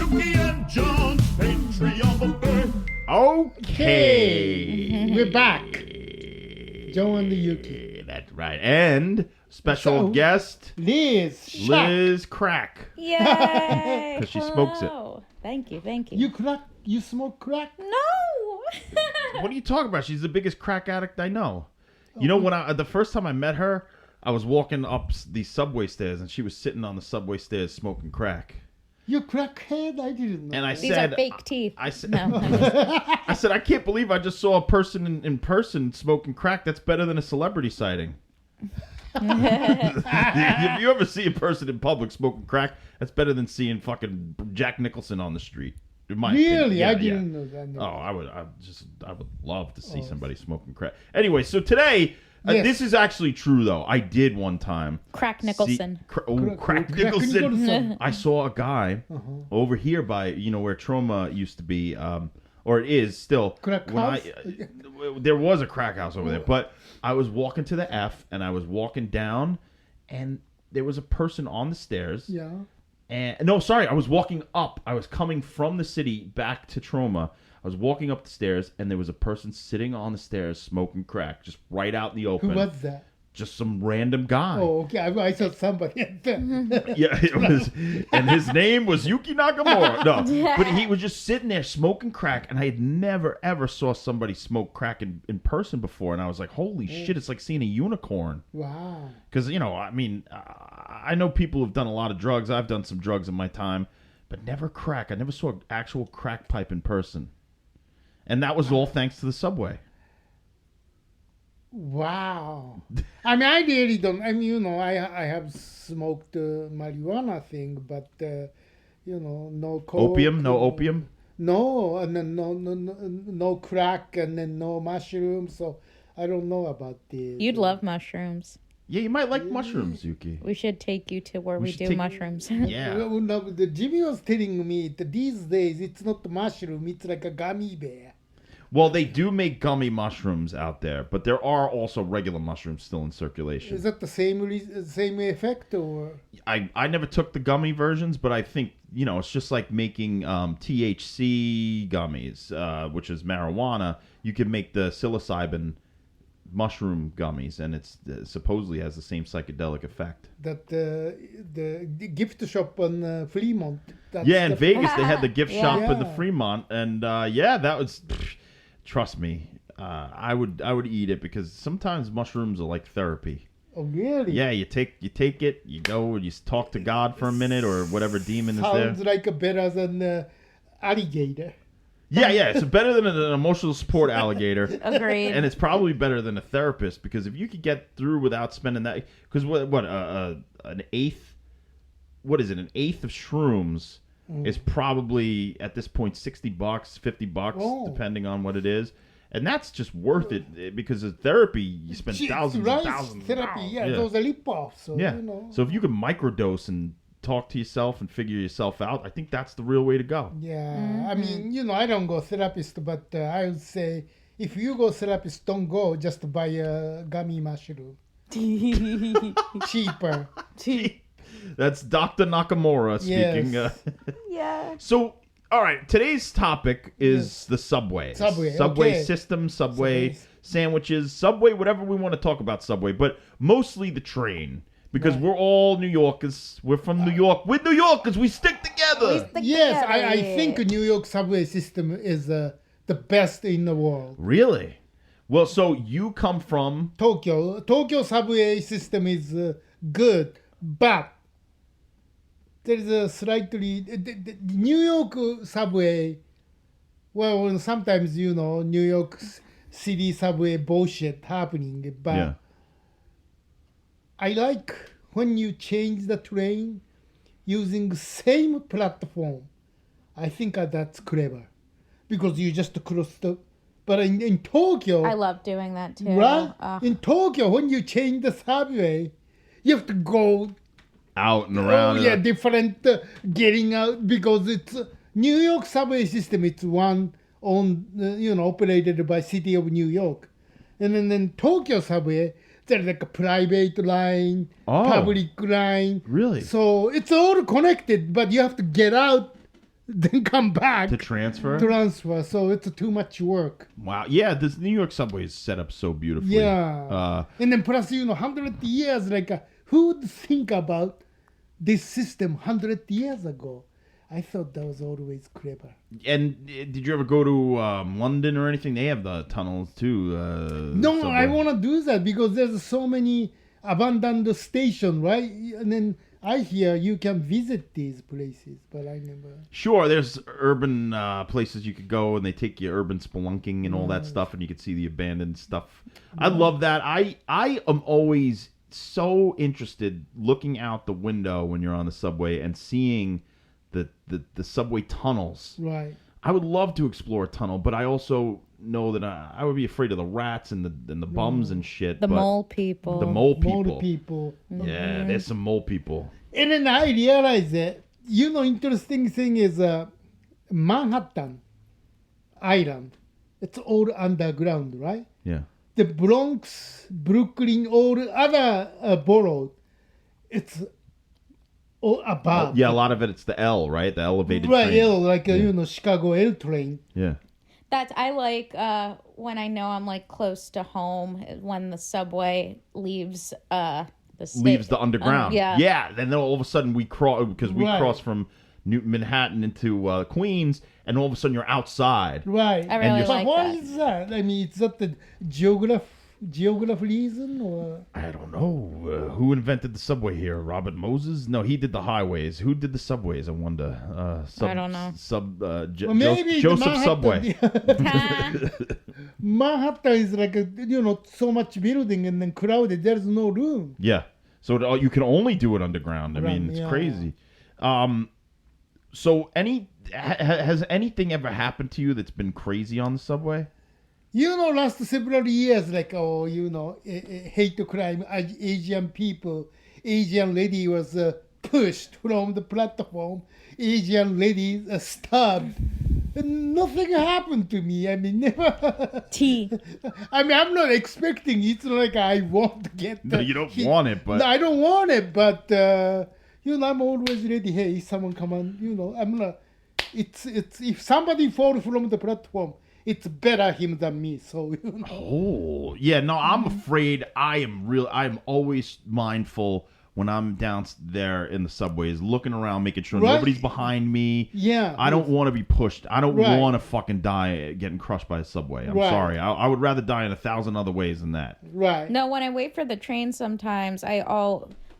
Yuki and John, Patreon. Okay. We're back. John and Yuki. That's right. And special guest, Liz Schack. Liz Crack. Yay! 'Cause she smokes it. Hello. Thank you. You smoke crack? No! What are you talking about? She's the biggest crack addict I know. You know, the first time I met her, I was walking up the subway stairs, and she was sitting on the subway stairs smoking crack. You crackhead? I didn't know. And I These said, are fake teeth. I said, No. I said, I can't believe I just saw a person in person smoking crack. That's better than a celebrity sighting. If you ever see a person in public smoking crack, that's better than seeing fucking Jack Nicholson on the street. In my opinion. Really? Yeah, I yeah. didn't know that. No. Oh, I would love to see somebody smoking crack. Anyway, so today, Yes. this is actually true though. I did one time. Crack Nicholson. Crack Nicholson. I saw a guy over here by where Trauma used to be, or it is still. Crack when house? there was a crack house over there, but I was walking to the F and I was walking down, and there was a person on the stairs. Yeah. And no, sorry, I was walking up. I was coming from the city back to Trauma. I was walking up the stairs, and there was a person sitting on the stairs smoking crack, just right out in the open. Who was that? Just some random guy. Oh, okay. I thought somebody. Yeah, it was, and his name was Yuki Nakamura. No, but he was just sitting there smoking crack, and I had never ever saw somebody smoke crack in person before, and I was like, "Holy shit!" It's like seeing a unicorn. Wow. Because I mean, I know people who've done a lot of drugs. I've done some drugs in my time, but never crack. I never saw an actual crack pipe in person, and that was all thanks to the subway. Wow. I mean, I really don't. I mean, I have smoked marijuana thing, but no coke. Opium? No opium? No, and then no crack, and then no mushrooms. So I don't know about the. You'd love mushrooms. Yeah, you might like mushrooms, Yuki. We should take you to where we should do take- mushrooms. Yeah. Well, no, Jimmy was telling me that these days it's not mushroom; it's like a gummy bear. Well, they do make gummy mushrooms out there, but there are also regular mushrooms still in circulation. Is that the same effect, or? I never took the gummy versions, but I think, it's just like making THC gummies, which is marijuana. You can make the psilocybin mushroom gummies, and it's supposedly has the same psychedelic effect. That the gift shop on Fremont. That's Yeah, in the- Vegas, they had the gift Yeah. shop in the Yeah. Fremont, and that was... Trust me, I would eat it because sometimes mushrooms are like therapy. Oh, really? Yeah, you take it, you go and you talk to God for a minute or whatever demon is there. Sounds like a better than alligator. Yeah, it's better than an emotional support alligator. Agreed. And it's probably better than a therapist because if you could get through without spending that, because an eighth, what is it? An eighth of shrooms is probably at this point $60, $50, Oh. depending on what it is. And that's just worth it because of therapy, you spend thousands Rice and thousands. therapy, of yeah, dollars. those are rip-offs. So, Yeah. you So if you can microdose and talk to yourself and figure yourself out, I think that's the real way to go. Yeah, I mean, I don't go therapist, but I would say if you go therapist, don't go. Just buy a gummy mushroom. Cheaper. That's Dr. Nakamura speaking. Yes. Yeah. So, all right, today's topic is the Subway. Subway, okay. system, Subway Subways. sandwiches, Subway, whatever we want to talk about Subway, but mostly the train. Because we're all New Yorkers. We're from New York. We're New Yorkers. We stick together. Yes, I think New York subway system is the best in the world. Really? Well, so you come from... Tokyo subway system is good, but there's a slightly the New York subway. Well, sometimes New York City subway bullshit happening, but Yeah. I like when you change the train using same platform. I think that's clever because you just cross the. But in Tokyo, I love doing that too. right? Ugh. In Tokyo, when you change the subway, you have to go Out and around. different getting out because it's New York subway system. It's one operated by City of New York, and then Tokyo subway. There's like a private line, public line. Really? So it's all connected, but you have to get out then come back To transfer? transfer. So it's too much work. Wow. Yeah, this New York subway is set up so beautifully. Yeah. And then plus, 100 years, who would think about this system 100 years ago? I thought that was always clever. And did you ever go to London or anything? They have the tunnels too. No, subway. I want to do that because there's so many abandoned station, right? And then I hear you can visit these places, but I never. Sure, there's urban places you could go, and they take you urban spelunking and all that stuff, and you can see the abandoned stuff. I love that. I am always so interested looking out the window when you're on the subway and seeing the subway tunnels. Right. I would love to explore a tunnel, but I also know that I would be afraid of the rats and the bums and shit. The but mole people. The mole people. More people. Yeah, there's some mole people. And then I realized that, interesting thing is Manhattan Island. It's all underground, right? Yeah. The Bronx, Brooklyn, all other boroughs, it's all above. Yeah, a lot of it, it's the L, right? The elevated Right, train. L, like, Chicago L train. Yeah. I like when I know I'm like close to home when the subway leaves Leaves the underground. yeah. Yeah. Then all of a sudden we cross, because we Right. cross from Manhattan into Queens, and all of a sudden you're outside. Right. I really you're- But like why that. is that? I mean, is that the geograph reason or? I don't know. Who invented the subway here? Robert Moses? No, he did the highways. Who did the subways, I wonder? I don't know. Or maybe the Joseph Manhattan- Subway. Manhattan is like so much building and then crowded. There's no room. Yeah. So you can only do it underground. I mean, Right, it's yeah. crazy. So has anything ever happened to you that's been crazy on the subway? Last several years, hate crime, Asian people, Asian lady was pushed from the platform, Asian lady stabbed. And nothing happened to me. I mean, never. T. I mean, I'm not expecting it. It's not like I want to get. No, you don't want it, but No, I don't want it, but I'm always ready. Hey, if someone come on, I'm not. It's if somebody falls from the platform, it's better him than me. So oh yeah, no, I'm afraid. I'm always mindful when I'm down there in the subways, looking around, making sure Right. nobody's behind me. Yeah. I don't want to be pushed. I don't Right. want to fucking die getting crushed by a subway. I'm Right. sorry. I would rather die in 1,000 other ways than that. Right. No, when I wait for the train sometimes,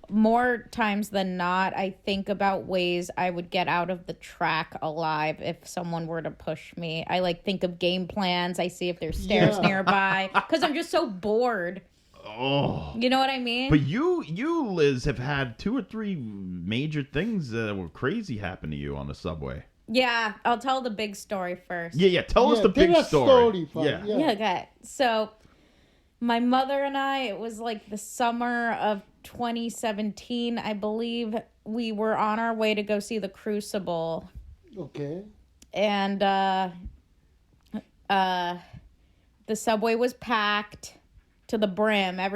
more times than not, I think about ways I would get out of the track alive if someone were to push me. I think of game plans. I see if there's stairs Yeah. nearby because I'm just so bored. Oh. You know what I mean? But you, Liz, have had 2 or 3 major things that were crazy happen to you on the subway. Yeah, I'll tell the big story first. Yeah. Tell us Yeah, the tell big us story. first. Yeah. Yeah. Yeah, okay. So my mother and I, it was like the summer of 2017, I believe. We were on our way to go see The Crucible. Okay. And the subway was packed to the brim. It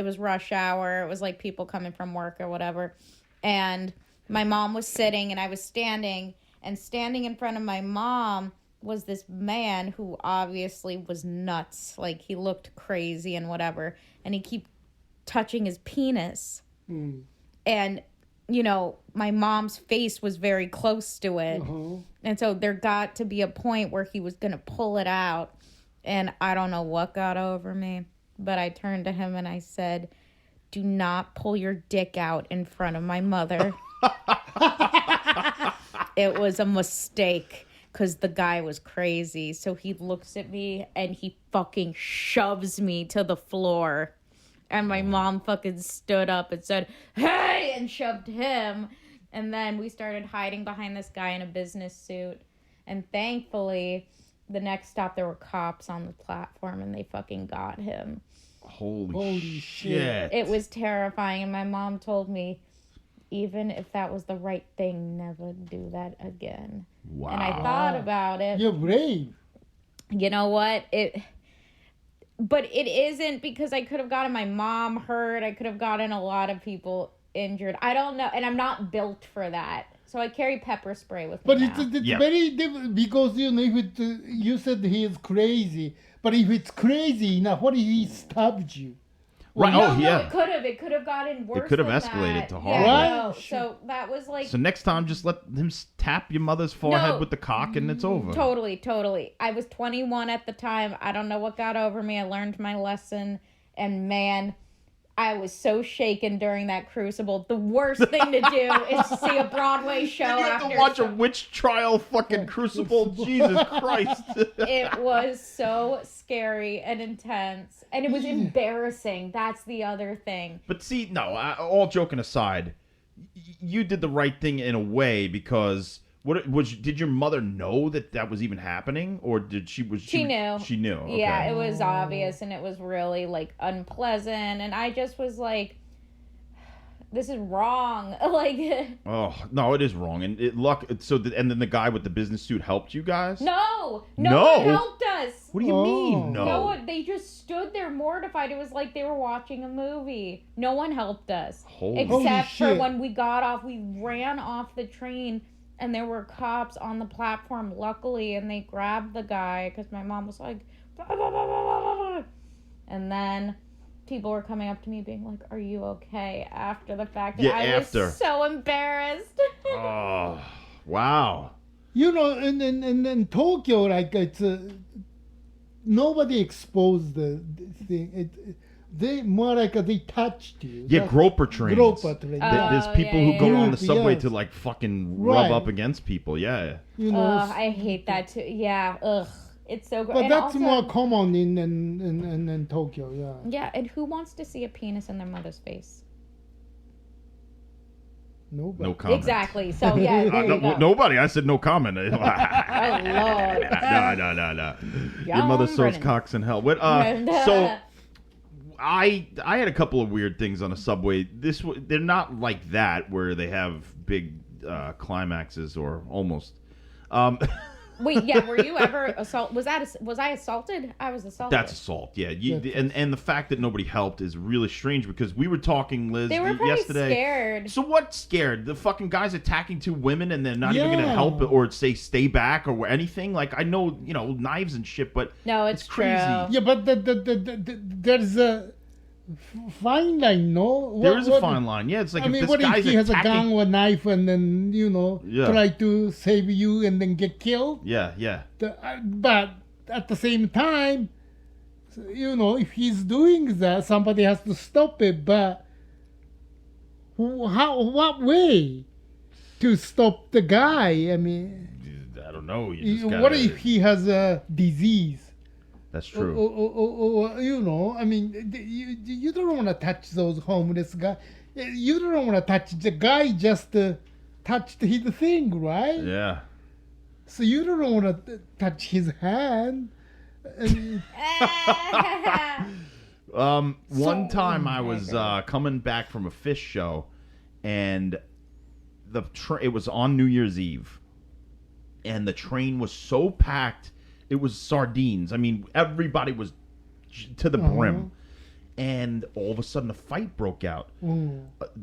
was rush hour. It was like people coming from work or whatever. And my mom was sitting and I was standing. And standing in front of my mom was this man who obviously was nuts. Like, he looked crazy and whatever. And he kept touching his penis. And, my mom's face was very close to it. Uh-huh. And so there got to be a point where he was going to pull it out. And I don't know what got over me. But I turned to him and I said, "Do not pull your dick out in front of my mother." It was a mistake because the guy was crazy. So he looks at me and he fucking shoves me to the floor. And my mom fucking stood up and said, "Hey!" and shoved him. And then we started hiding behind this guy in a business suit. And thankfully, the next stop, there were cops on the platform and they fucking got him. Holy shit. shit. It was terrifying. And my mom told me, even if that was the right thing, never do that again. Wow. And I thought about it. You're brave. You know what? But it isn't, because I could have gotten my mom hurt. I could have gotten a lot of people injured. I don't know. And I'm not built for that. So I carry pepper spray with me But now. it's Yeah. very different because if it, you said he is crazy, but if it's crazy enough, what if he stabbed you? Right. No, Oh, no, yeah. it could have gotten worse. could have than escalated that. to Yeah, horrible. Right. no, so that was like So next time, just let him tap your mother's forehead No. with the cock, and it's over. Totally. I was 21 at the time. I don't know what got over me. I learned my lesson. And man, I was so shaken during that crucible. The worst thing to do is to see a Broadway show And you have after. to watch a witch trial fucking crucible. Jesus Christ. It was so scary and intense. And it was embarrassing. That's the other thing. But see, no, all joking aside, you did the right thing in a way because did your mother know that was even happening, or did she knew? She knew. Okay. Yeah, it was obvious and it was really like unpleasant. And I just was like, this is wrong. Like, Oh no, it is wrong. And and then the guy with the business suit helped you guys. no No. one helped us. What do you mean? No. No one, they just stood there mortified. It was like they were watching a movie. No one helped us. Holy Except for shit. when we got off, we ran off the train and there were cops on the platform, luckily, and they grabbed the guy because my mom was like, "Blah, blah, blah, blah, blah, blah." And then people were coming up to me being like, "Are you okay?" after the fact. And Yeah, I after. was so embarrassed. Oh, wow. You know, in Tokyo, like it's nobody exposed the thing. They more like they touched you. Yeah, That's- groper trains. Groper train. There's Oh, people yeah, who yeah, go yeah. on the subway Yes. to like fucking Right. rub up against people. Yeah. You know, I hate that too. Yeah, ugh. It's so gross. but And that's also- more common in Tokyo. Yeah. Yeah, and who wants to see a penis in their mother's face? Nobody. No comment. Exactly. So yeah, there you go. Nobody. I said no comment. Oh Lord. No. Your mother sews Brennan. cocks in hell. What? So I had a couple of weird things on a subway. They're not like that where they have big climaxes or almost. Wait, yeah, were you ever assaulted? Was I assaulted? I was assaulted. That's assault. Yeah. And the fact that nobody helped is really strange because we were talking, Liz, They were probably yesterday. scared. So what scared? The fucking guys attacking two women and they're not even going to Yeah. help or say stay back or anything? Like, I know, knives and shit, but No, it's crazy. true. Yeah, but there's a fine line, no? There is a fine line. Yeah, it's like I if mean, this what if guy's he has a attacking... gun or knife and then Yeah. try to save you and then get killed? Yeah. But at the same time, if he's doing that, somebody has to stop it. But what way to stop the guy? I mean, I don't know. You just what gotta- if he has a disease? That's true. Or I mean, you don't want to touch those homeless guys. You don't want to touch the guy just touched his thing, right? Yeah. So you don't want to touch his hand. And One time I was coming back from a fish show, and it was on New Year's Eve, and the train was so packed, it was sardines. I mean, everybody was to the brim, and all of a sudden a fight broke out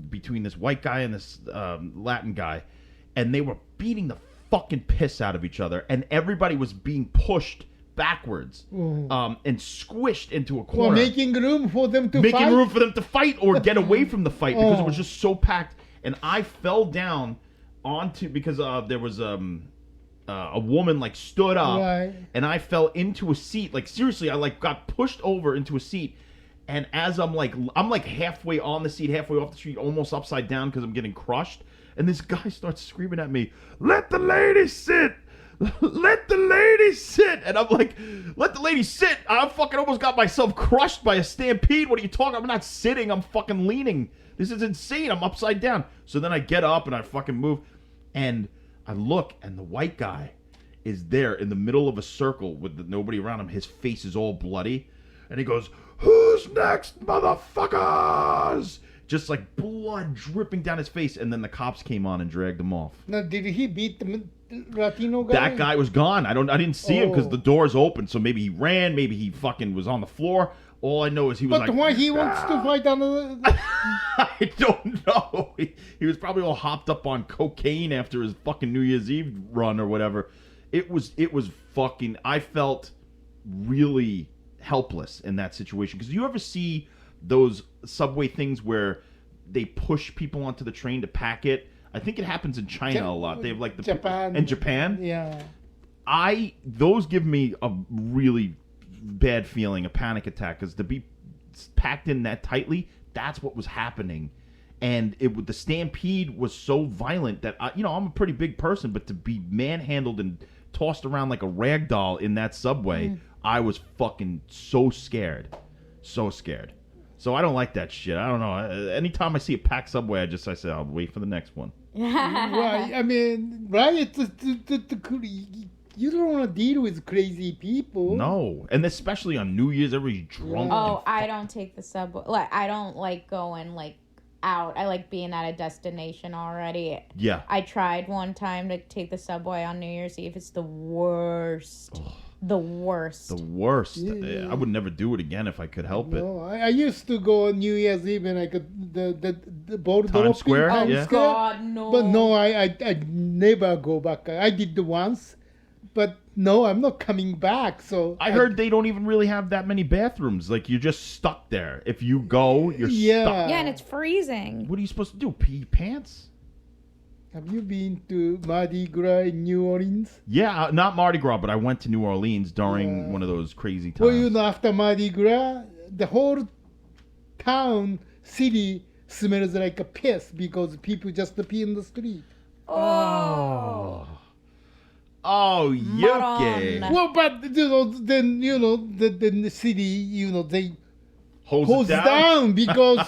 between this white guy and this Latin guy, and they were beating the fucking piss out of each other, and everybody was being pushed backwards and squished into a corner. or making room for them to Making fight. room for them to fight or get away from the fight because it was just so packed. And I fell down because there was a woman like stood up, Right. and I fell into a seat. Like seriously, I like got pushed over into a seat. And as I'm like halfway on the seat, halfway off the seat, almost upside down because I'm getting crushed. And this guy starts screaming at me, "Let the lady sit! Let the lady sit!" And I'm like, "Let the lady sit! I fucking almost got myself crushed by a stampede. What are you talking? I'm not sitting. I'm fucking leaning. This is insane. I'm upside down." So then I get up and I fucking move, and I look, and the white guy is there in the middle of a circle with nobody around him. His face is all bloody, and he goes, "Who's next, motherfuckers?" Just like blood dripping down his face, and then the cops came on and dragged him off. Now, did he beat Latino guy? That guy was gone. I didn't see him because the doors open. So maybe he ran. Maybe he fucking was on the floor. All I know is he was But like. why he wants to fight another? I don't know. He was probably all hopped up on cocaine after his fucking New Year's Eve run or whatever. It was fucking. I felt really helpless in that situation because you ever see those subway things where they push people onto the train to pack it? I think it happens in China a lot. They have like the Japan. in Japan. Yeah. Those give me a really bad feeling, a panic attack, because to be packed in that tightly, that's what was happening, and the stampede was so violent that I'm a pretty big person, but to be manhandled and tossed around like a rag doll in that subway, I was fucking so scared. So I don't like that shit. I don't know. Anytime I see a packed subway, I say I'll wait for the next one. Right. I mean, right? You don't want to deal with crazy people. No, and especially on New Year's, everybody's drunk. Oh, I don't take the subway. Like, I don't like going like out. I like being at a destination already. Yeah. I tried one time to take the subway on New Year's Eve. It's the worst. The worst. The worst. Yeah. I would never do it again if I could help it. No, I used to go on New Year's Eve and I could the board Times Square? Times Yeah. Square. God, no. But no, I never go back. I did the once, but no, I'm not coming back. So I heard they don't even really have that many bathrooms. Like, you're just stuck there. If you go, you're stuck. Yeah, and it's freezing. What are you supposed to do? Pee pants? Have you been to Mardi Gras in New Orleans? Yeah, not Mardi Gras, but I went to New Orleans during one of those crazy times. Well, you know, after Mardi Gras, the whole town, city smells like a piss because people just pee in the street. Oh, Yuki. Maron. Well, but then the city, they Hose hose it down because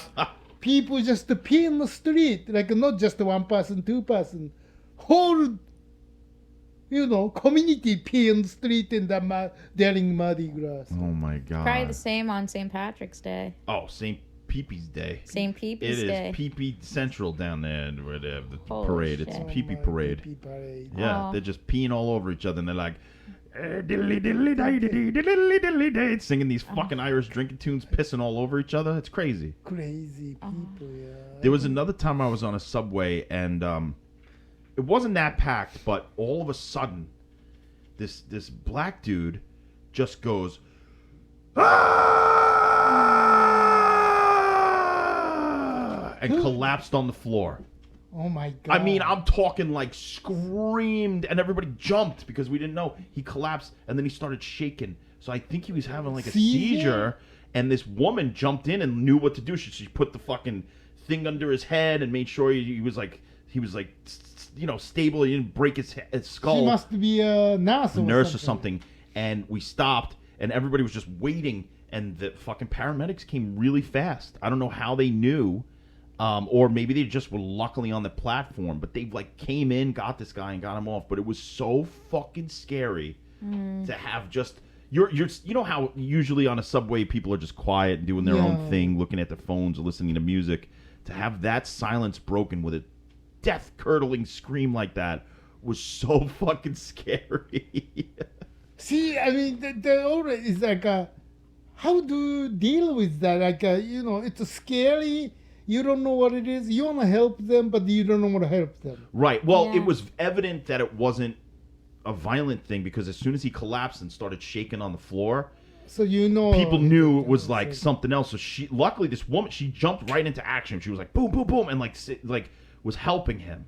people just pee in the street, like not just one person, two person, whole, community pee in the street in during Mardi Gras. Oh my God. Probably the same on St. Patrick's Day. Oh, St. Pee-Pee's Day. St. Peepe's Day. It is Pee-Pee Central down there where they have the Holy parade. shit. It's a Oh, Pee-Pee my parade. Pee-Pee parade. Yeah, Oh. they're just peeing all over each other, and they're like, diddly diddly day, diddly diddly day, singing these fucking Irish drinking tunes, pissing all over each other. It's crazy. Crazy people, yeah. There was another time I was on a subway, and it wasn't that packed, but all of a sudden, this black dude just goes, "Ah!" and collapsed on the floor. Oh my God. I mean, I'm talking like screamed, and everybody jumped because we didn't know. He collapsed, and then he started shaking. So I think he was having like a seizure, and this woman jumped in and knew what to do. She put the fucking thing under his head and made sure he was stable. He didn't break his skull. She must be a nurse Or something. And we stopped, and everybody was just waiting, and the fucking paramedics came really fast. I don't know how they knew. Or maybe they just were luckily on the platform, but they came in, got this guy, and got him off. But it was so fucking scary to have just you know how usually on a subway people are just quiet and doing their own thing, looking at their phones or listening to music. To have that silence broken with a death-curdling scream like that was so fucking scary. See, I mean, the order is like, how do you deal with that? Like, it's scary. You don't know what it is. You want to help them, but you don't know how to help them. Right. Well, Yeah. it was evident that it wasn't a violent thing because as soon as he collapsed and started shaking on the floor, So people knew it was like something else. So luckily, this woman, she jumped right into action. She was like, boom, boom, boom, and was helping him.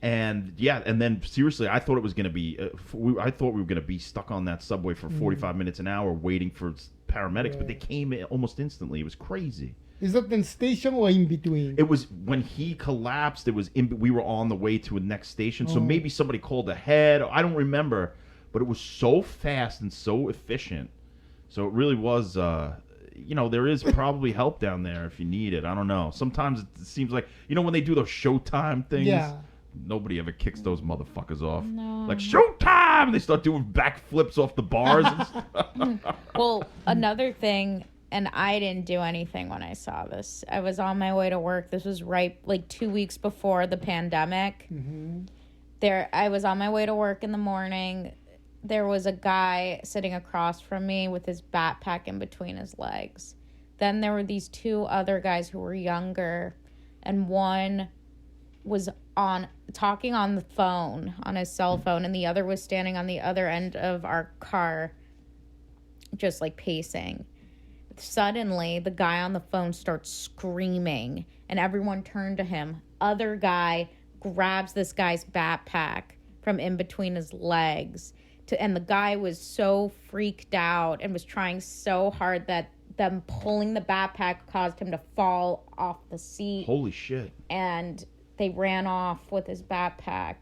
And yeah, and then seriously, I thought it was going to be, I thought we were going to be stuck on that subway for 45 minutes an hour waiting for paramedics, but they came in almost instantly. It was crazy. Is that in station or in between? It was when he collapsed. We were on the way to a next station, so maybe somebody called ahead. I don't remember, but it was so fast and so efficient. So it really was. There is probably help down there if you need it. I don't know. Sometimes it seems like when they do those Showtime things. Yeah. Nobody ever kicks those motherfuckers off. No. Like Showtime, and they start doing backflips off the bars. And stuff. Well, another thing, and I didn't do anything when I saw this. I was on my way to work. This was right 2 weeks before the pandemic. Mm-hmm. I was on my way to work in the morning. There was a guy sitting across from me with his backpack in between his legs. Then there were these two other guys who were younger, and one was talking on the phone, on his cell phone, and the other was standing on the other end of our car, just like pacing. Suddenly, the guy on the phone starts screaming, and everyone turned to him. Other guy grabs this guy's backpack from in between his legs, and the guy was so freaked out and was trying so hard that them pulling the backpack caused him to fall off the seat. Holy shit. And they ran off with his backpack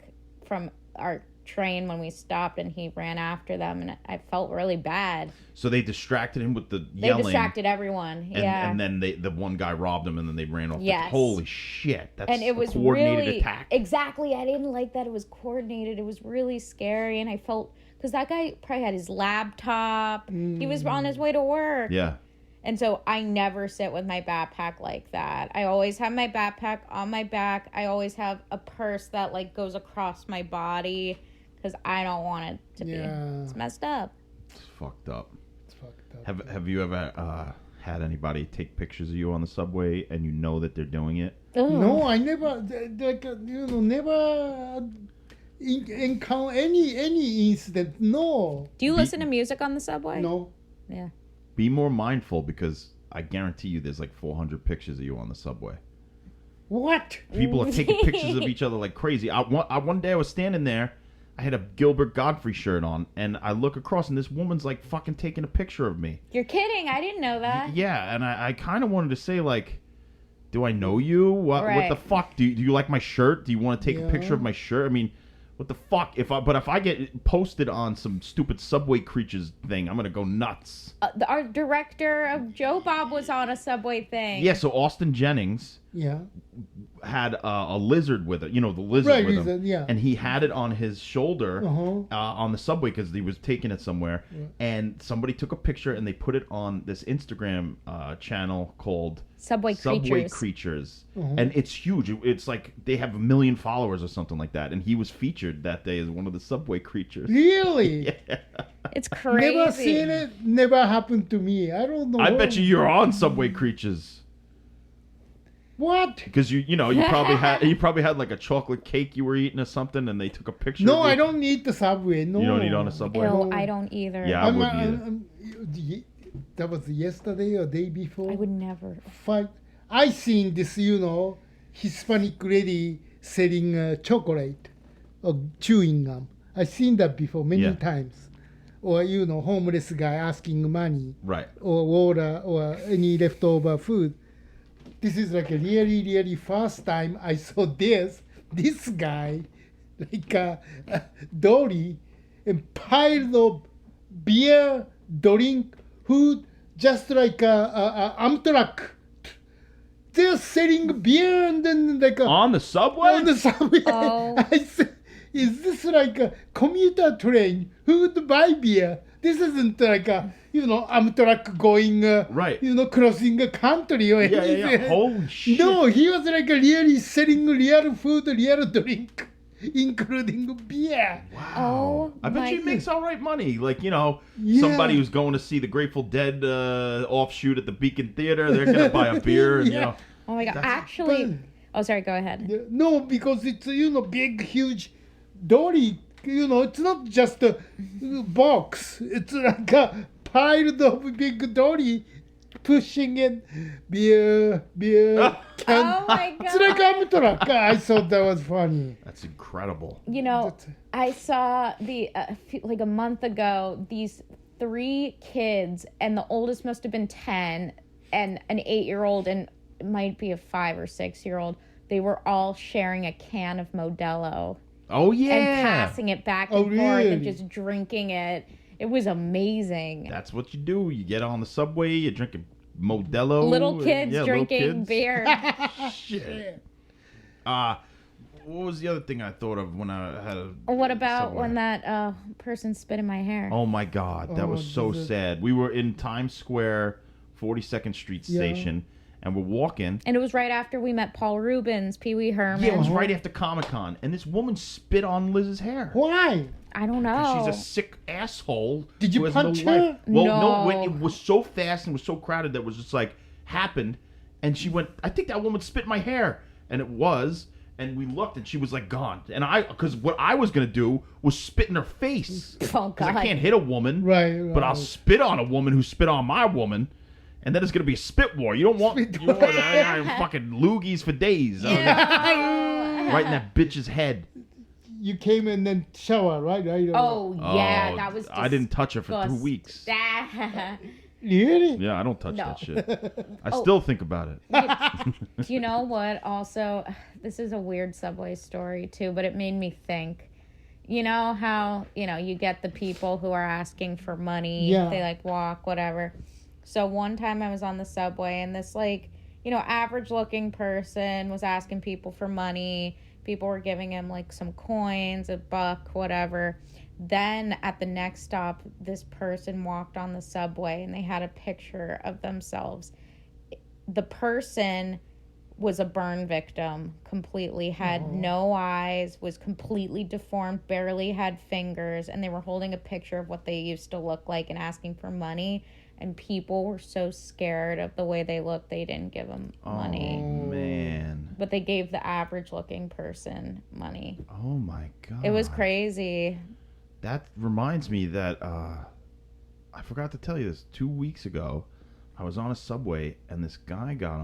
from our train when we stopped, and he ran after them, and I felt really bad. So they distracted him with the yelling. They distracted everyone. And then the one guy robbed him, and then they ran off. Yes. Holy shit. That's and it was a coordinated really, attack. Exactly. I didn't like that it was coordinated. It was really scary, and I felt, because that guy probably had his laptop. He was on his way to work. Yeah. And so I never sit with my backpack like that. I always have my backpack on my back. I always have a purse that like goes across my body because I don't want it to be. It's messed up. It's fucked up. It's fucked up. Have you ever had anybody take pictures of you on the subway and you know that they're doing it? Ugh. No, I never, never encounter any incident. No. Do you listen to music on the subway? No. Yeah. Be more mindful, because I guarantee you there's like 400 pictures of you on the subway. What? People are taking pictures of each other like crazy. One day I was standing there, I had a Gilbert Gottfried shirt on, and I look across, and this woman's like fucking taking a picture of me. You're kidding. I didn't know that. Yeah, and I kind of wanted to say, like, do I know you? What Right. the fuck? Do you like my shirt? Do you want to take a picture of my shirt? I mean, what the fuck? If I get posted on some stupid Subway Creatures thing, I'm gonna go nuts. Our director of Joe Bob was on a subway thing. Yeah, so Austin Jennings Yeah. had a lizard with it, the lizard with him, lizard, yeah. and he had it on his shoulder Uh-huh. on the subway because he was taking it somewhere, and somebody took a picture and they put it on this Instagram channel called Subway Creatures, Uh-huh. and it's huge. It's like they have 1 million followers or something like that, and he was featured that day as one of the Subway Creatures. Really? Yeah. It's crazy. Never seen it. Never happened to me. I don't know. I bet you're on Subway Creatures. What? Because you probably had like a chocolate cake you were eating or something, and they took a picture. No, of you. I don't need the subway. No. You don't eat on a subway. Ew, I don't either. Yeah, I wouldn't either. That was yesterday or day before. I would never. Fine. I seen this, Hispanic lady selling chocolate or chewing gum. I seen that before many times. Or homeless guy asking money. Right. Or water or any leftover food. This is like a really, really first time I saw this guy, like a dolly, and piled of beer, drink, food, just like a Amtrak. They're selling beer and then like On the subway? on the subway. Oh. I said, is this like a commuter train? Who would buy beer? This isn't like a, Amtrak going, Right. crossing a country or anything. Yeah. Holy shit. No, he was like really selling real food, real drink, including beer. Oh, I bet my- you makes all right money. Like, Yeah. somebody who's going to see the Grateful Dead offshoot at the Beacon Theater, they're going to buy a beer. And, Yeah. Oh my god. That's Actually. fun. Oh, sorry. Go ahead. Yeah, no, because it's big, huge dolly. It's not just a box. It's like a pile of big dolly pushing in beer, can. Oh my It's like Amtrak. I thought that was funny. That's incredible. I saw like a month ago these 3 kids, and the oldest must have been 10, and an 8-year-old, and it might be a 5 or 6-year-old. They were all sharing a can of Modelo Oh, yeah. and passing it back and Oh, forth and really? just drinking it. It was amazing. That's what you do. You get on the subway, you're drinking Modelo. Little kids yeah, little drinking kids. beer. Shit. What was the other thing I thought of when I had a What about subway? when that person spit in my hair? Oh my God, that was so this is- sad. We were in Times Square, 42nd Street Yeah. station, and we're walking. And it was right after we met Paul Rubens, Pee Wee Herman. Yeah, it was right after Comic-Con, and this woman spit on Liz's hair. Why? I don't know. She's a sick asshole. Did you who has punch no her? life. Well, No. when it was so fast and was so crowded that it was just like happened, and she went, I think that woman spit in my hair, and it was, and we looked, and she was like gone, and because what I was gonna do was spit in her face. Oh, 'Cause God. I can't hit a woman, Right. but I'll spit on a woman who spit on my woman. And then it's gonna be a spit war. You don't want, I fucking loogies for days. Right in that bitch's head. You came and then shower, right? Oh, yeah, Oh, that was I didn't touch her for 2 weeks. Really? Yeah, I don't touch No. that shit. I still think about it. You know what? Also, this is a weird Subway story too, but it made me think. You know how, you get the people who are asking for money. Yeah. They like walk, whatever. So one time I was on the subway and this average looking person was asking people for money. People were giving him some coins, $1, whatever. Then at the next stop, this person walked on the subway and they had a picture of themselves. The person was a burn victim, completely had no eyes, was completely deformed, barely had fingers, and they were holding a picture of what they used to look like and asking for money. And people were so scared of the way they looked, they didn't give them money. Oh, man. But they gave the average looking person money. Oh, my God. It was crazy. That reminds me that, I forgot to tell you this. 2 weeks ago, I was on a subway, and this guy got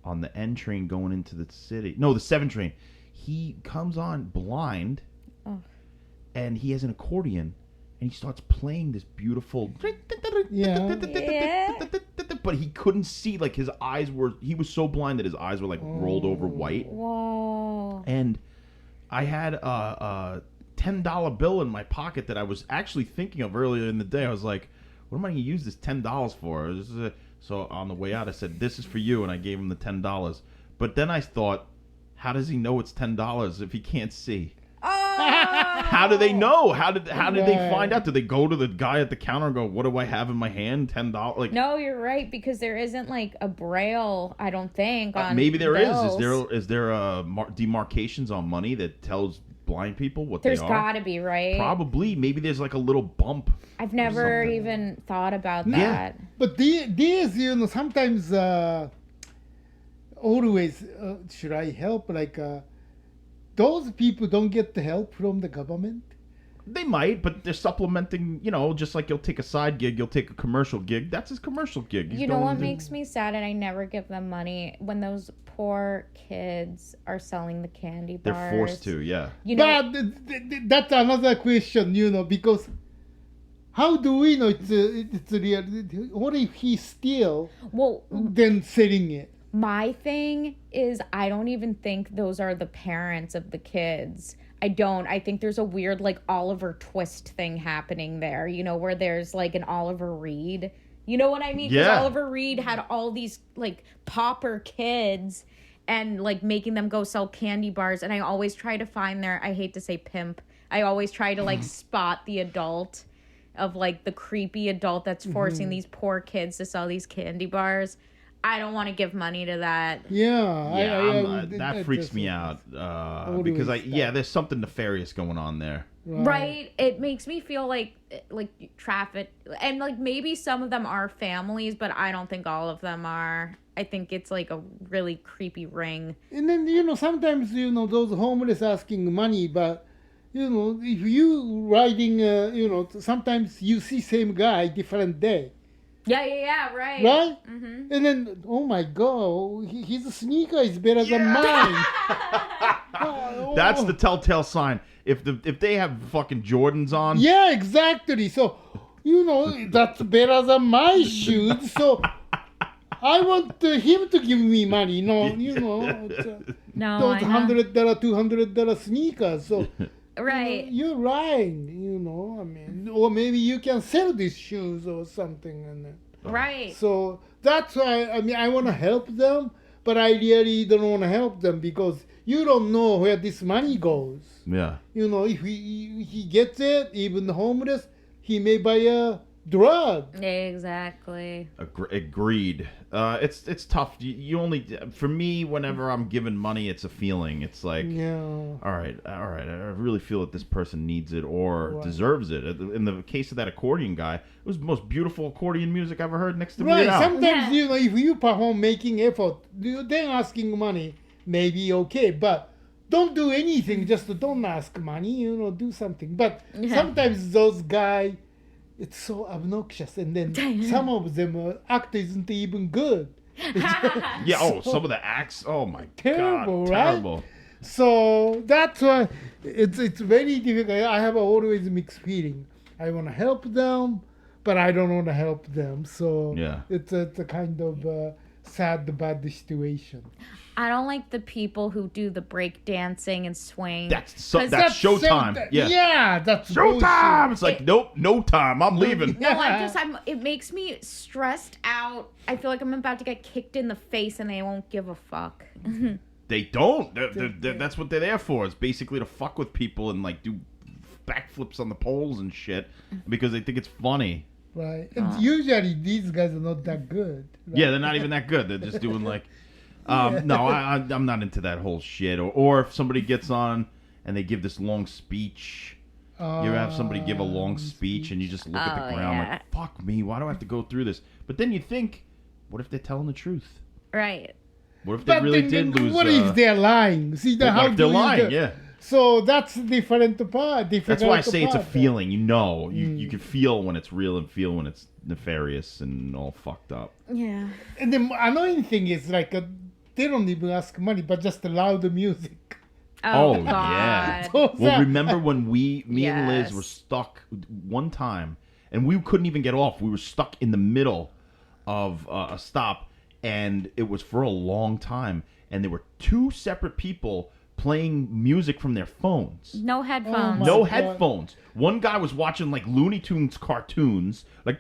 on the N train going into the city. No, the 7 train. He comes on blind, and he has an accordion, and he starts playing this beautiful... Yeah. But he couldn't see, his eyes were... He was so blind that his eyes were, rolled over white. Whoa. And I had a $10 bill in my pocket that I was actually thinking of earlier in the day. I was like, what am I going to use this $10 for? So on the way out, I said, this is for you, and I gave him the $10. But then I thought, how does he know it's $10 if he can't see? How do they know? How did they find out? Did they go to the guy at the counter and go, what do I have in my hand? $10? No, you're right, because there isn't a braille, I don't think, on maybe there bills. is there demarcations on money that tells blind people what There's they are? gotta be, right? Probably. Maybe there's a little bump. I've never something. even thought about that. But these, sometimes, always, should I help? Those people don't get the help from the government. They might, but they're supplementing, just like you'll take a side gig, you'll take a commercial gig. That's his commercial gig. He's You know going what to- makes me sad, and I never give them money? When those poor kids are selling the candy bars. They're forced to, yeah. You know, But that's another question, because how do we know it's real? What if he steal, well, then selling it? my thing is I don't even think those are the parents of the kids. I don't. I think there's a weird Oliver Twist thing happening there, where there's an Oliver Reed. You know what I mean? 'Cause Yeah. Oliver Reed had all these pauper kids and making them go sell candy bars. And I always try to find I hate to say pimp. I always try to spot the adult of the creepy adult that's forcing these poor kids to sell these candy bars. I don't want to give money to that. Yeah, that freaks me out because there's something nefarious going on there. Right? It makes me feel like traffic, and maybe some of them are families, but I don't think all of them are. I think it's a really creepy ring. And then sometimes those homeless asking money, but if you riding, sometimes you see same guy different day. Yeah, right. Right? Mm-hmm. And then, oh my God, his sneaker is better than mine. That's the telltale sign. If they have fucking Jordans on, Yeah, exactly. So, that's better than my shoes. So, I want him to give me money. No, No, those I know. $100, $200 sneakers. So, Right. you're right. Or maybe you can sell these shoes or something. And Right. so that's why I want to help them, but I really don't want to help them because you don't know where this money goes. yeah. If he gets it, even homeless, he may buy a drug. Exactly. Agreed. It's tough. You only, for me, whenever I'm given money, it's a feeling. It's like, Yeah. all right. I really feel that this person needs it or deserves it. In the case of that accordion guy, it was the most beautiful accordion music I've ever heard next to me. Right. Sometimes, if you perform making effort, then asking money may be okay, but don't do anything. Just don't ask money, do something. But sometimes those guys, it's so obnoxious, and then some of them act isn't even good. Yeah. Some of the acts. Oh my Terrible, God. right? Terrible. So that's why it's very difficult. I have always mixed feeling. I want to help them, but I don't want to help them. So it's a kind of sad, bad situation. I don't like the people who do the break dancing and swing. That's showtime. Yeah, that's showtime. bullshit. It's like, nope, no time. I'm leaving. No, it makes me stressed out. I feel like I'm about to get kicked in the face and they won't give a fuck. They don't. That's what they're there for. It's basically to fuck with people and like do backflips on the poles and shit because they think it's funny. Right. And usually these guys are not that good. Right? Yeah, they're not even that good. They're just doing like... No, I'm not into that whole shit. Or if somebody gets on and they give this long speech... you ever have somebody give a long speech and you just look at the ground like, fuck me, why do I have to go through this? But then you think, what if they're telling the truth? Right. What if they did lose... What if they're lying? See, how they're lying, yeah. So that's different part. That's why I say it's a feeling. You can feel when it's real and feel when it's nefarious and all fucked up. Yeah. And the annoying thing is like they don't even ask money, but just allow the music. Oh God. Yeah. Well, remember when me and Liz were stuck one time, and we couldn't even get off. We were stuck in the middle of a stop, and it was for a long time. And there were two separate people playing music from their phones. No headphones. No headphones. One guy was watching like Looney Tunes cartoons, like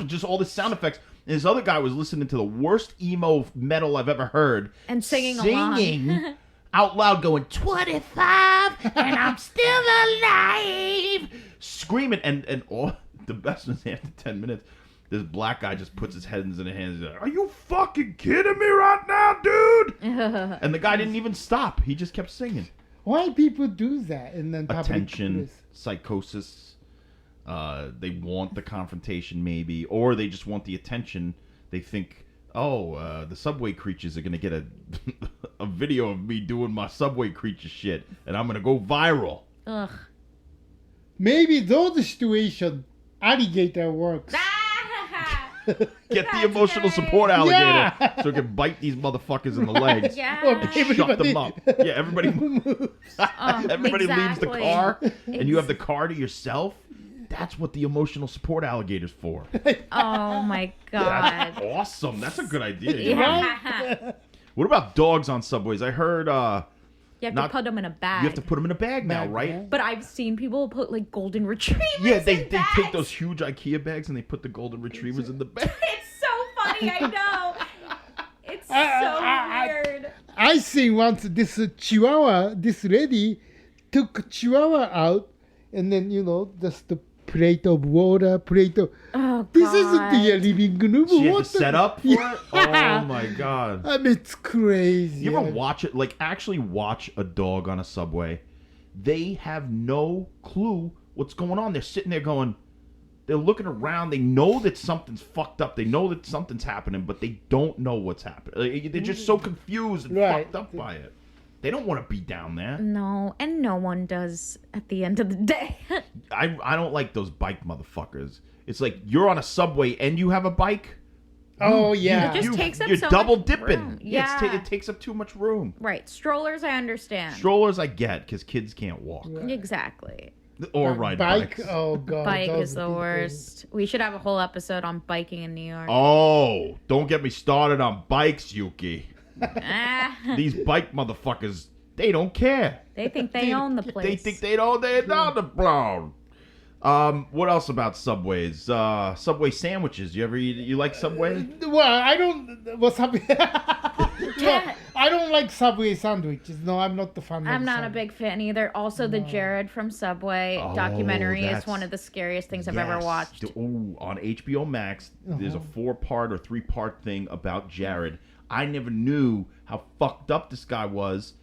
just all the sound effects. And this other guy was listening to the worst emo metal I've ever heard. And singing along. Out loud going, 25 and I'm still alive. Screaming. And all the best was after 10 minutes. This black guy just puts his hands in his hands. He's like, are you fucking kidding me right now, dude? And the guy didn't even stop. He just kept singing. Why people do that? And then attention, psychosis. They want the confrontation, maybe, or they just want the attention. They think, the subway creatures are gonna get a video of me doing my subway creature shit, and I'm gonna go viral. Ugh. Maybe those situations, alligator works. Get the emotional support alligator so it can bite these motherfuckers in the legs. Shut them up. Yeah, everybody moves. Everybody leaves the car, and you have the car to yourself. That's what the emotional support alligator's for. Oh my God. That's awesome. That's a good idea. Yeah. What about dogs on subways? I heard you have to put them in a bag. You have to put them in a bag now, right? But I've seen people put like golden retrievers. Yeah, they take those huge IKEA bags and they put the golden retrievers in the bag. It's so funny, I know. It's so weird. I seen once this Chihuahua, this lady took Chihuahua out, and then just the plate of water, This isn't the living room. She had to set up for it? Oh my God. It's crazy. You ever watch it? Like, actually watch a dog on a subway. They have no clue what's going on. They're sitting there going, they're looking around. They know that something's fucked up. They know that something's happening, but they don't know what's happening. They're just so confused and fucked up by it. They don't want to be down there. No, and no one does at the end of the day. I don't like those bike motherfuckers. It's like you're on a subway and you have a bike. Oh, yeah. It just takes up you're so double much dipping. room. Yeah. It takes up too much room. Right. Strollers, I understand. Strollers, I get, because kids can't walk. Right. Exactly. Or ride bikes. Oh, God. Bike is the worst. We should have a whole episode on biking in New York. Oh, don't get me started on bikes, Yuki. These bike motherfuckers, they don't care. They think they own the place. They think they own the brown. What else about Subways? Subway sandwiches. You ever eat? You like Subway? Well, I don't. What's happening? Well, I don't like Subway sandwiches. No, I'm not the fan. I'm of not a Subway. big fan either. Also, the Jared from Subway documentary is one of the scariest things I've ever watched. Ooh, on HBO Max, there's a 4-part or 3-part thing about Jared. I never knew how fucked up this guy was,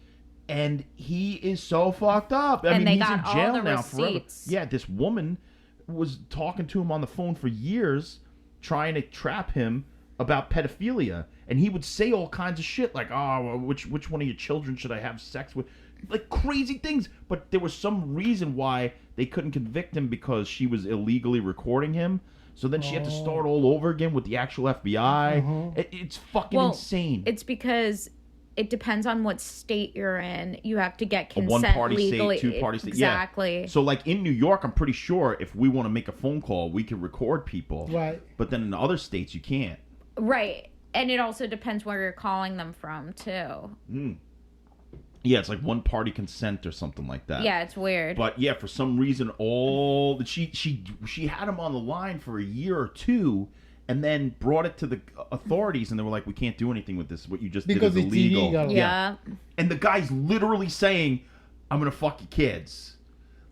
and he is so fucked up. I And mean, they he's got in all jail the now forever. receipts. Yeah, this woman was talking to him on the phone for years, trying to trap him about pedophilia, and he would say all kinds of shit like, "Oh, well, which one of your children should I have sex with?" Like crazy things. But there was some reason why they couldn't convict him because she was illegally recording him. So then she had to start all over again with the actual FBI. It's fucking insane. It's because it depends on what state you're in. You have to get consent a one-party legally. state, two-party state. Exactly. Yeah. So, like, in New York, I'm pretty sure if we want to make a phone call, we can record people. Right. But then in other states, you can't. Right. And it also depends where you're calling them from, too. Yeah, it's like one-party consent or something like that. Yeah, it's weird. But, yeah, for some reason, she had him on the line for a year or two and then brought it to the authorities, and they were like, we can't do anything with this. What you just Because did is it's illegal. illegal. Yeah. And the guy's literally saying, I'm going to fuck your kids.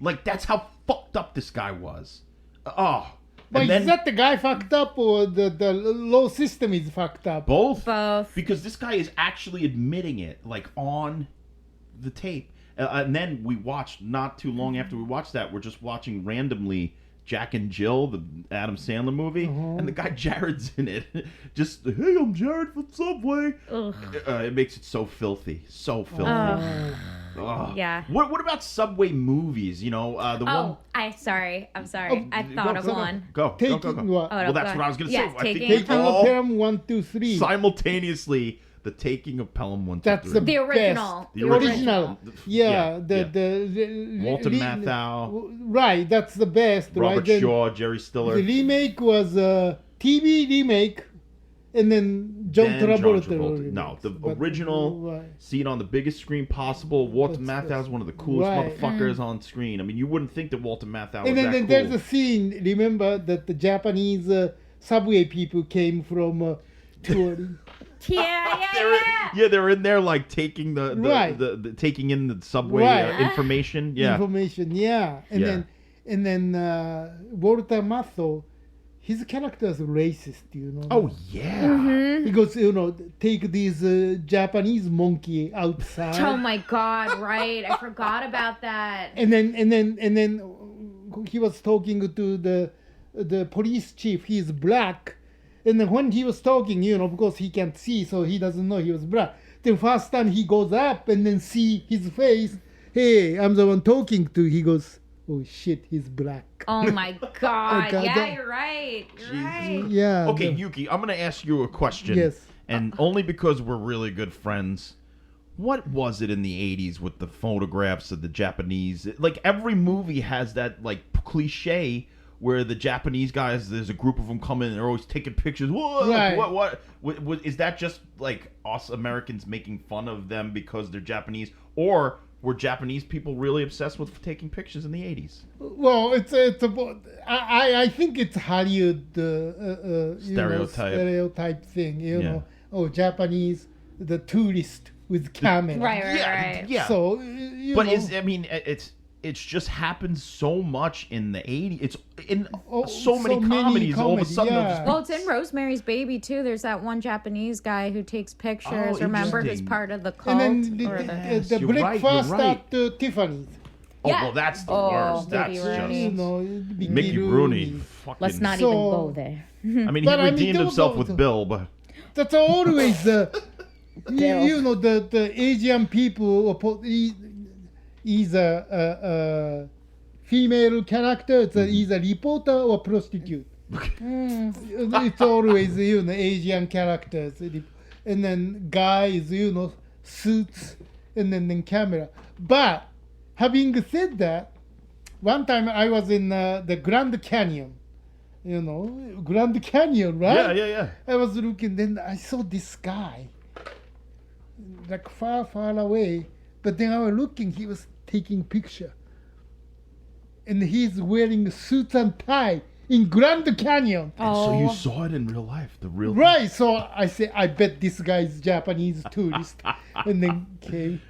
Like, that's how fucked up this guy was. Oh. But And then is that the guy fucked up or the law system is fucked up? both. Because this guy is actually admitting it, like, on the tape. And then we watched, not too long after we watched that, we're just watching randomly Jack and Jill, the Adam Sandler movie, and the guy Jared's in it. Just, hey, I'm Jared from Subway. It makes it so filthy. So filthy. Ugh. Yeah. What about Subway movies? You know, the one... I'm sorry. I thought of go, one. Go. Taking Well, what? Oh, no, that's go what I was going to ahead. say. Yes, I think Taking they Taking all of Pelham 1, 2, 3. simultaneously the taking of Pelham 1, 2, That's 3. The original. best. The The original. Yeah, Yeah, the Walter Matthau, Right, that's the best. Robert right? Then Shaw, Jerry Stiller. The remake was a TV remake, and then John then Travolta. Travolta. No, the original. Right. See it on the biggest screen possible. Walter Matthau's one of the coolest Right. motherfuckers on screen. I mean, you wouldn't think that Walter Matthau was And then, that cool. there's a scene. Remember that the Japanese subway people came from touring. They're in there like taking the taking in the subway Right. information. Yeah. Information. Yeah, and then Walter Matthau, his character is racist. You know. Oh yeah. Because take these Japanese monkey outside. Oh my God! Right, I forgot about that. And then he was talking to the police chief. He's black, and then when he was talking, because he can't see, so he doesn't know he was black. The first time he goes up and then see his face. Hey, I'm the one talking to. He goes, oh shit, he's black. Oh my God! God, Yeah, that- you're right. You're right. Yeah. Okay, Yuki, I'm gonna ask you a question. Yes. And only because we're really good friends. What was it in the 80s with the photographs of the Japanese? Like, every movie has that, like, cliche where the Japanese guys, there's a group of them coming and they're always taking pictures. Whoa, Right. what is that just, like, us Americans making fun of them because they're Japanese? Or were Japanese people really obsessed with taking pictures in the 80s? Well, it's about. I think it's Hollywood stereotype thing. You know, Japanese, the tourist with camera. Right. Yeah. So, it's just happened so much in the 80s. It's in so so many many comedies. All of a comedy, sudden, they'll yeah. just be Well, it's in Rosemary's Baby too. There's that one Japanese guy who takes pictures. Oh, Remember, who's interesting. part of the cult. And then or the... Yes, the you're right, breakfast you're right. at Tiffany's. Oh, Yeah. well, that's the Oh, worst. That's Mickey just Rooney. Mickey Rooney. Fucking, Let's not So- even go there. I mean, he But I mean, redeemed don't himself go with to- Bill, but That's always the Asian people is a female character. It's either reporter or prostitute. It's always Asian characters, and then guys suits, and then camera. But having said that, one time I was in the Grand Canyon. Grand Canyon, right? yeah. I was looking, then I saw this guy, like far away. But then I was looking, he was taking picture. And he's wearing a suit and tie. in Grand Canyon. And so you Oh. saw it in real life, the real Right, so I say, I bet this guy is Japanese tourist. And then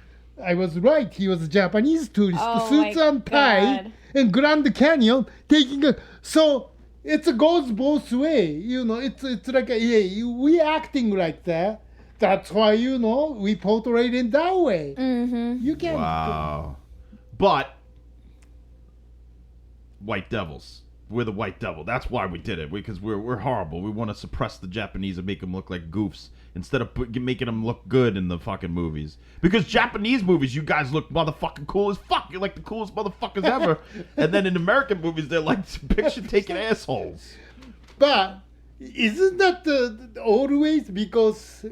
I was right, he was a Japanese tourist. Oh Suits my and tie God. in Grand Canyon taking a. So it goes both way. You know, it's like, we acting like that. That's why, we portray it that way. Mm-hmm. You can't. Wow. But White Devils. We're the White Devil. That's why we did it. Because we're horrible. We want to suppress the Japanese and make them look like goofs instead of making them look good in the fucking movies. Because Japanese movies, you guys look motherfucking cool as fuck. You're like the coolest motherfuckers ever. And then in American movies, they're like picture-taking assholes. But isn't that always because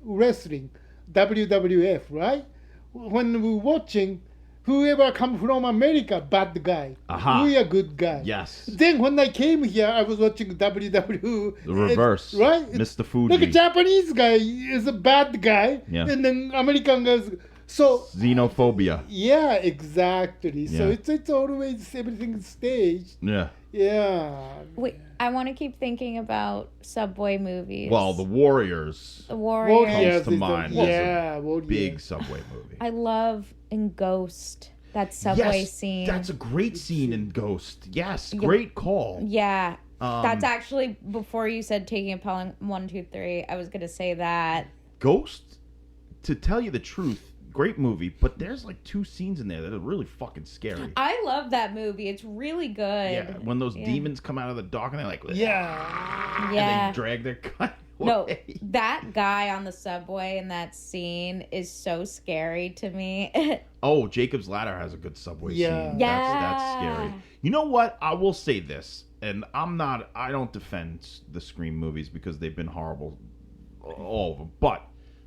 wrestling, WWF, right? When we're watching, whoever come from America, bad guy. Aha. We are good guy. Yes. Then when I came here, I was watching WW. The reverse. Right? Mr. Fuji. Like a Japanese guy is a bad guy, Yeah. and then American guys. So Xenophobia. yeah, exactly. So Yeah. it's always everything staged. Yeah. Yeah. Wait, I want to keep thinking about Subway movies. Well, The Warriors. The Warriors. Warriors to is mind. The, Was a yeah, Warriors. Big Subway movie. I love in Ghost that subway scene. That's a great scene in Ghost. Yes, Yeah. great call. Yeah. That's Um, actually before you said taking a pill 1, 2, 3. I was gonna say that. Ghost, to tell you the truth, great movie, but there's like 2 scenes in there that are really fucking scary. I love that movie. It's really good. Yeah, when those Yeah. demons come out of the dark and they're like, Yeah. and Yeah. they drag their gun No, away. that guy on the subway in that scene is so scary to me. Oh, Jacob's Ladder has a good subway Yeah. scene. Yeah. That's scary. You know what? I will say this, and I don't defend the Scream movies because they've been horrible, all of them. But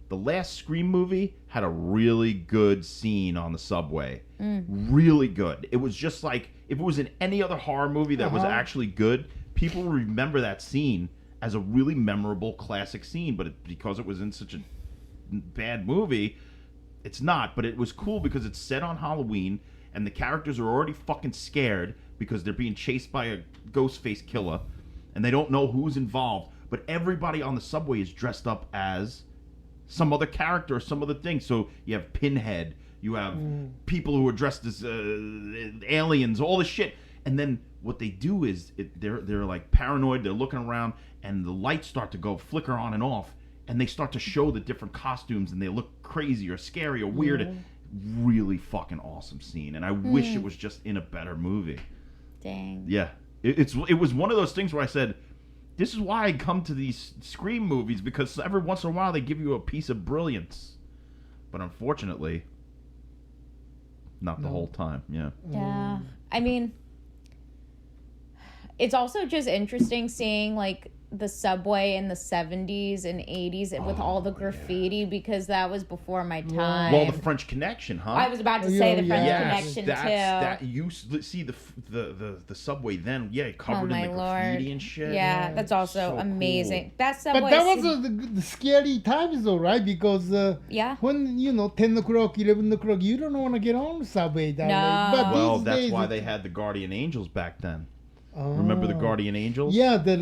the last Scream movie had a really good scene on the subway. Really good. It was just like, if it was in any other horror movie that was actually good, people would remember that scene as a really memorable classic scene. But because it was in such a bad movie, it's not. But it was cool because it's set on Halloween and the characters are already fucking scared because they're being chased by a ghost face killer and they don't know who's involved. But everybody on the subway is dressed up as some other character or some other thing. So you have Pinhead, you have people who are dressed as aliens, all this shit. And then what they do is they're like paranoid. They're looking around, and the lights start to go flicker on and off, and they start to show the different costumes, and they look crazy or scary or weird. Really fucking awesome scene, and I wish it was just in a better movie. Dang. Yeah, it was one of those things where I said, this is why I come to these Scream movies, because every once in a while they give you a piece of brilliance. But unfortunately, not the whole time. Yeah. Yeah. I mean, it's also just interesting seeing like the subway in the 70s and 80s with all the graffiti because that was before my time. Well, the French Connection, huh? I was about to say the French Yes, Connection that's, too. that you see the subway then, covered in the graffiti and shit. Yeah, that's also So amazing. cool. That subway. But that was scene- the scary times, though, right? Because Yeah. when 10 o'clock, 11 o'clock, you don't want to get on the subway that No. way. But Well, these that's days why it- they had the Guardian Angels back then. Remember the Guardian Angels? Yeah, the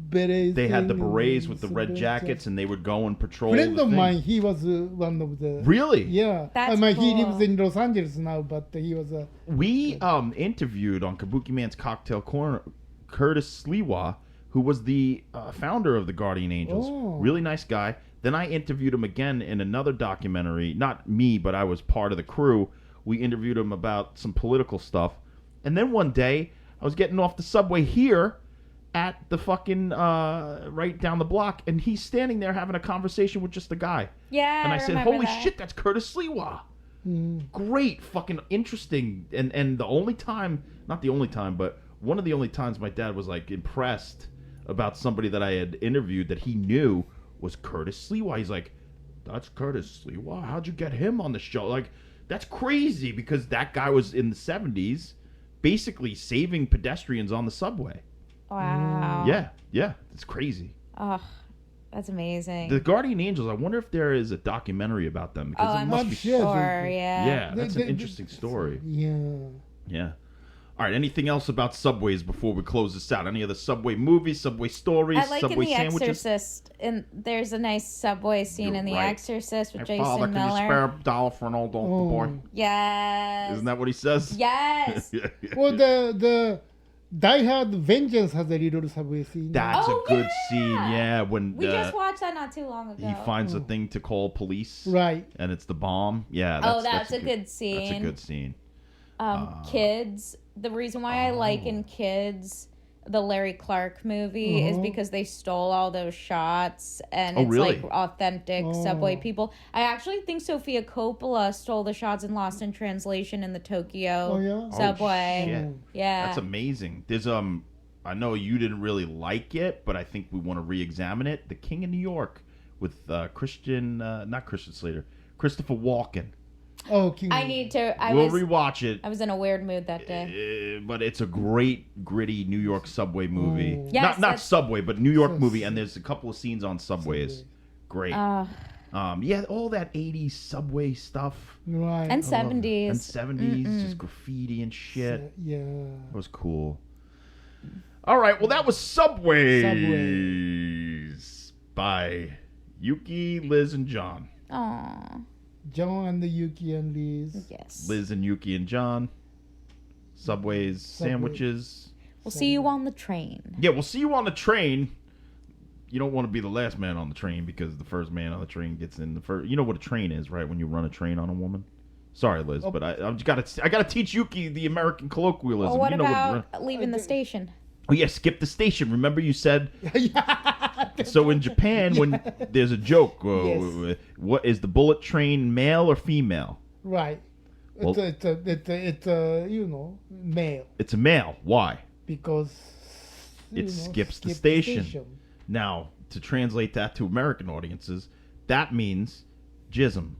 berets. They had the thing berets and with the some red bad jackets, stuff. and they would go and patrol. Friend the of thing. mine, he was one of the. Really? Yeah. That's He cool. lives in Los Angeles now, but he was a. We interviewed on Kabuki Man's Cocktail Corner Curtis Sliwa, who was the founder of the Guardian Angels. Oh. Really nice guy. Then I interviewed him again in another documentary. Not me, but I was part of the crew. We interviewed him about some political stuff. And then one day, I was getting off the subway here at the fucking right down the block, and he's standing there having a conversation with just a guy. Yeah. And I said, remember holy that. shit, that's Curtis Sliwa. Great, fucking interesting. And the only time, not the only time, but one of the only times my dad was like impressed about somebody that I had interviewed that he knew was Curtis Sliwa. He's like, that's Curtis Sliwa. How'd you get him on the show? Like, that's crazy because that guy was in the 70s basically saving pedestrians on the subway. Wow. Yeah, it's crazy. Oh, that's amazing. The Guardian Angels, I wonder if there is a documentary about them because Oh, it I'm must be sure. sure. Yeah. Yeah, that's an They- interesting story. Yeah. Yeah. All right, anything else about Subways before we close this out? Any other Subway movies, Subway stories, I like Subway in The sandwiches? Exorcist, and there's a nice Subway scene You're in The right. Exorcist with Hey, Father, Jason can you spare Miller. a dollar for an old boy? Yes. Isn't that what he says? Yes. Well, the Die Hard Vengeance has a little Subway scene. That's Oh, a good yeah. scene, yeah. When We just watched that not too long ago. he finds a thing to call police, Right. and it's the bomb. Yeah. That's a good scene. That's a good scene. Kids. The reason why I like in Kids the Larry Clark movie is because they stole all those shots and it's really? like authentic Subway people. I actually think Sofia Coppola stole the shots in Lost in Translation in the Tokyo Subway. Shit. Yeah. That's amazing. There's I know you didn't really like it, but I think we want to re-examine it. The King of New York with not Christian Slater, Christopher Walken. Oh, King. I need to. We'll rewatch it. I was in a weird mood that day. But it's a great, gritty New York subway movie. Oh. Yes, not that's- Subway, but New York movie. And there's a couple of scenes on subways. Great. Yeah, all that 80s subway stuff. Right. And 70s. And 70s, just graffiti and shit. Yeah. That was cool. All right, well, that was Subways by Yuki, Liz, and John. Aw. John and the Yuki and Liz. Yes. Liz and Yuki and John. Subways, sandwiches. We'll see you on the train. Yeah, we'll see you on the train. You don't want to be the last man on the train because the first man on the train gets in the first. You know what a train is, right? When you run a train on a woman. Sorry, Liz, but I gotta teach Yuki the American colloquialism. Well, what you know about leaving the station? Oh yeah, skip the station. Remember you said. So in Japan, when there's a joke, Yes. what is the bullet train, male or female? Right. Well- It's male It's a male. Why? because It skips the station. Now, to translate that to American audiences, that means jism,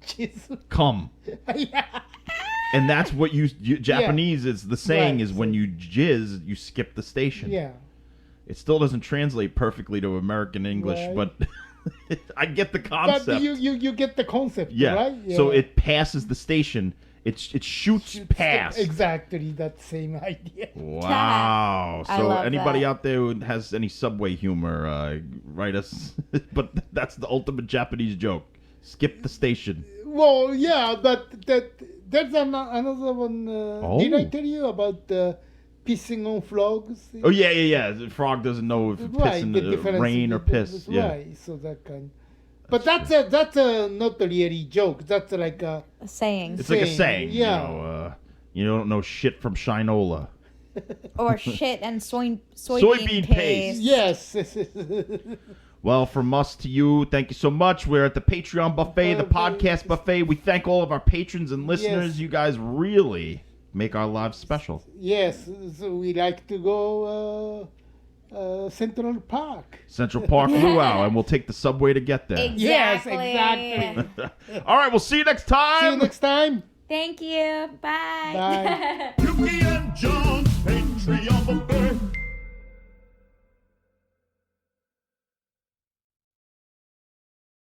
Jesus. come. And that's what you Japanese is the saying Right, is when you jizz, you skip the station. Yeah. It still doesn't translate perfectly to American English, Right. but I get the concept. But you get the concept, yeah. right? So it passes the station. It shoots past. Exactly that same idea. Wow. I So love anybody that. out there who has any subway humor, write us. But that's the ultimate Japanese joke. Skip the station. Well, yeah, but there's another one. Did I tell you about pissing on frogs? Oh yeah. The frog doesn't know if it's Right, pissing the difference rain or piss. Yeah. Right, so that kind. But that's not a really joke. That's like a A saying. It's like a saying. Yeah. You don't know shit from Shinola. Or shit and soybean Soybean paste. paste. yes. Well, from us to you, thank you so much. We're at the Patreon buffet, the podcast buffet. We thank all of our patrons and listeners. Yes. You guys really make our lives special. Yes, so we like to go Central Park. Central Park Luau, and we'll take the subway to get there. Yes, Exactly. exactly. All right, we'll see you next time. See you next time. Thank you. Bye. Bye. Yuki and John, Patreon buffet.